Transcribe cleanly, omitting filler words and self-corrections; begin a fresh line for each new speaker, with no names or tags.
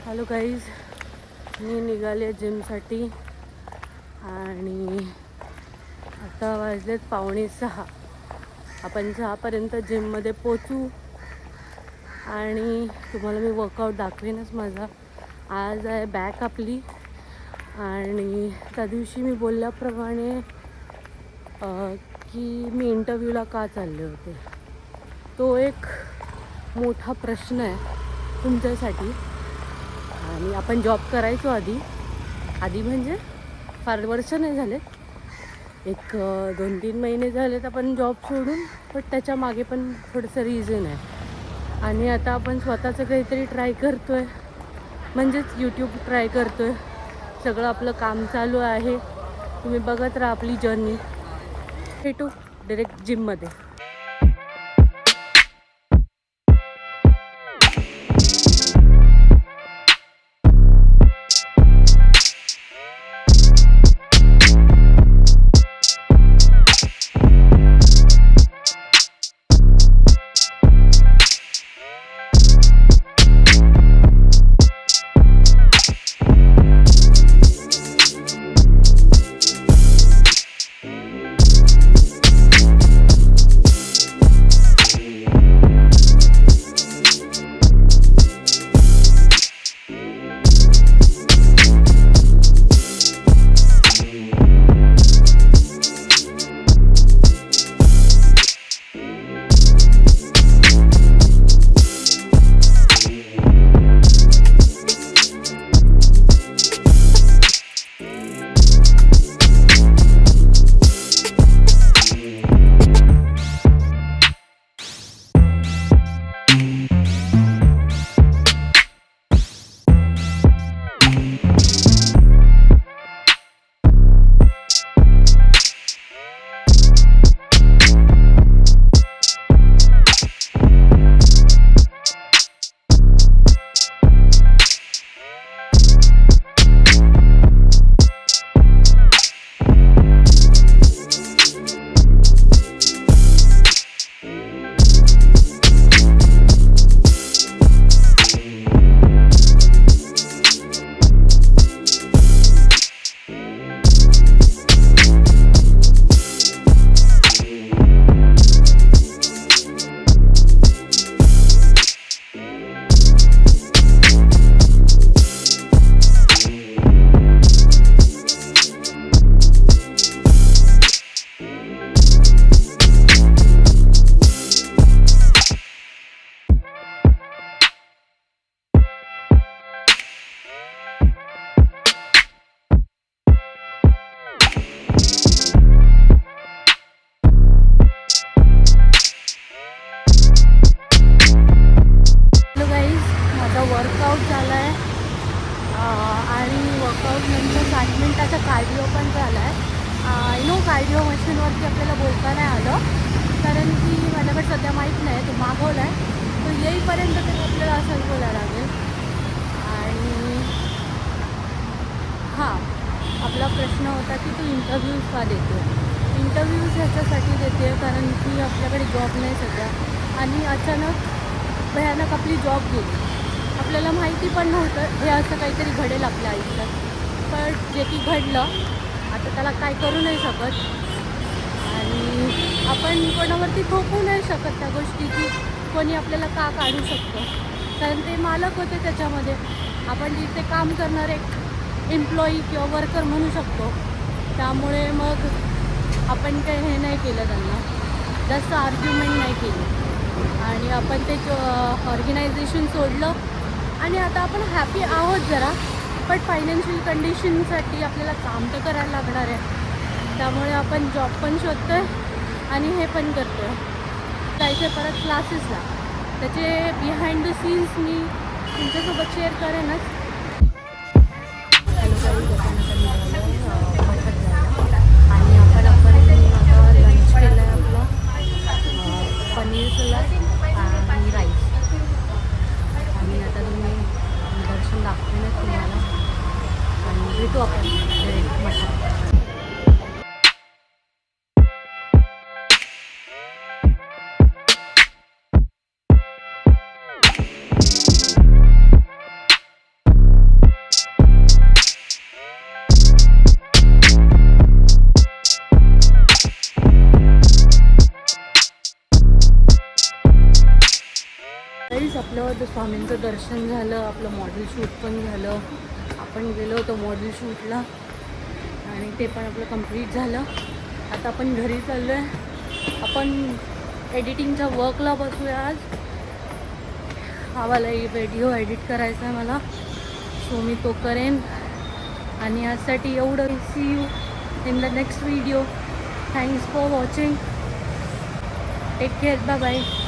Hello guys, मी निघाले जिमसाठी आणि आता वाजलेत 5:45. आपण 6पर्यंत जिममध्ये पोचू आणि तुम्हाला मी वर्कआउट दाखवेनच माझा. आज आहे बॅक आपली आणि त्या दिवशी मी बोलल्याप्रमाणे की मी इंटरव्ह्यूला का चालले होते, तो एक मोठा प्रश्न आहे तुमच्यासाठी. आणि आपण जॉब करायचो आधी म्हणजे फार वर्ष नाही झाले, एक 2-3 महिने झालेत आपण जॉब सोडून. पण त्याच्या मागे पण थोडंसं रिझन आहे. आणि आता आपण स्वतःचं काहीतरी ट्राय करतो आहे, म्हणजेच यूट्यूब ट्राय करतो आहे. सगळं आपलं काम चालू आहे. तुम्ही बघत राहा आपली जर्नी. भेटू डायरेक्ट जिममध्ये. वर्कआउट झाला आहे आणि वर्कआउट नंतर 60 मिनिटाचा कार्डिओ पण झाला आहे. कार्डिओ मशीनवरती आपल्याला बोलता नाही आलं, कारण की माझ्याकडे सध्या माहीत नाही. तो मागवला आहे, तो येईपर्यंत तरी आपल्याला असंच बोलायला लागेल. आणि हां, आपला प्रश्न होता की तू इंटरव्ह्यूज का देते. इंटरव्ह्यूज ह्याच्यासाठी देते कारण की आपल्याकडे जॉब नाही सध्या, आणि अचानक भयानक आपली जॉब गेली. आपल्याला माहिती पण नव्हतं हे असं काहीतरी घडेल आपल्या आयुष्यात, पण जे की घडलं. आता त्याला काय करू नाही शकत आणि आपण कोणावरती थोपू नाही शकत त्या गोष्टी की कोणी आपल्याला का काढू शकतं, कारण ते मालक होते त्याच्यामध्ये. आपण जिथे काम करणार एक एम्प्लॉई किंवा वर्कर म्हणू शकतो. त्यामुळे मग आपण काही हे नाही केलं, त्यांना जास्त आर्ग्युमेंट नाही केली आणि आपण ते ऑर्गनायझेशन सोडलं. आणि आता आपण हॅपी आहोत जरा, बट फायनान्शियल कंडिशनसाठी आपल्याला काम तर करायला लागणार आहे. त्यामुळे आपण जॉब पण शोधतो आहे आणि हे पण करतो आहे. जायचं परत क्लासेसला. त्याचे बिहाइंड द सीन्स मी तुमच्यासोबत शेअर करेनच. आणि आपण आता लंच केलं आहे आपलं पनीर सलाद आणि राईस. आणि आता तुम्ही दर्शन दाखवून तुम्हाला आणि भेटू आपण मठात. तरीच आपलं स्वामींचं दर्शन झालं, आपलं मॉडेल शूट पण झालं. आपण गेलो होतो मॉडेल शूटला आणि ते पण आपलं कंप्लीट झालं. आता आपण घरी चाललो आहे. आपण एडिटिंगच्या वर्कला बसूया आज. आम्हाला व्हिडिओ एडिट करायचा आहे मला, सो मी तो करेन. आणि आजसाठी एवढं. See you in the next video. Thanks for watching. Take care. Bye bye.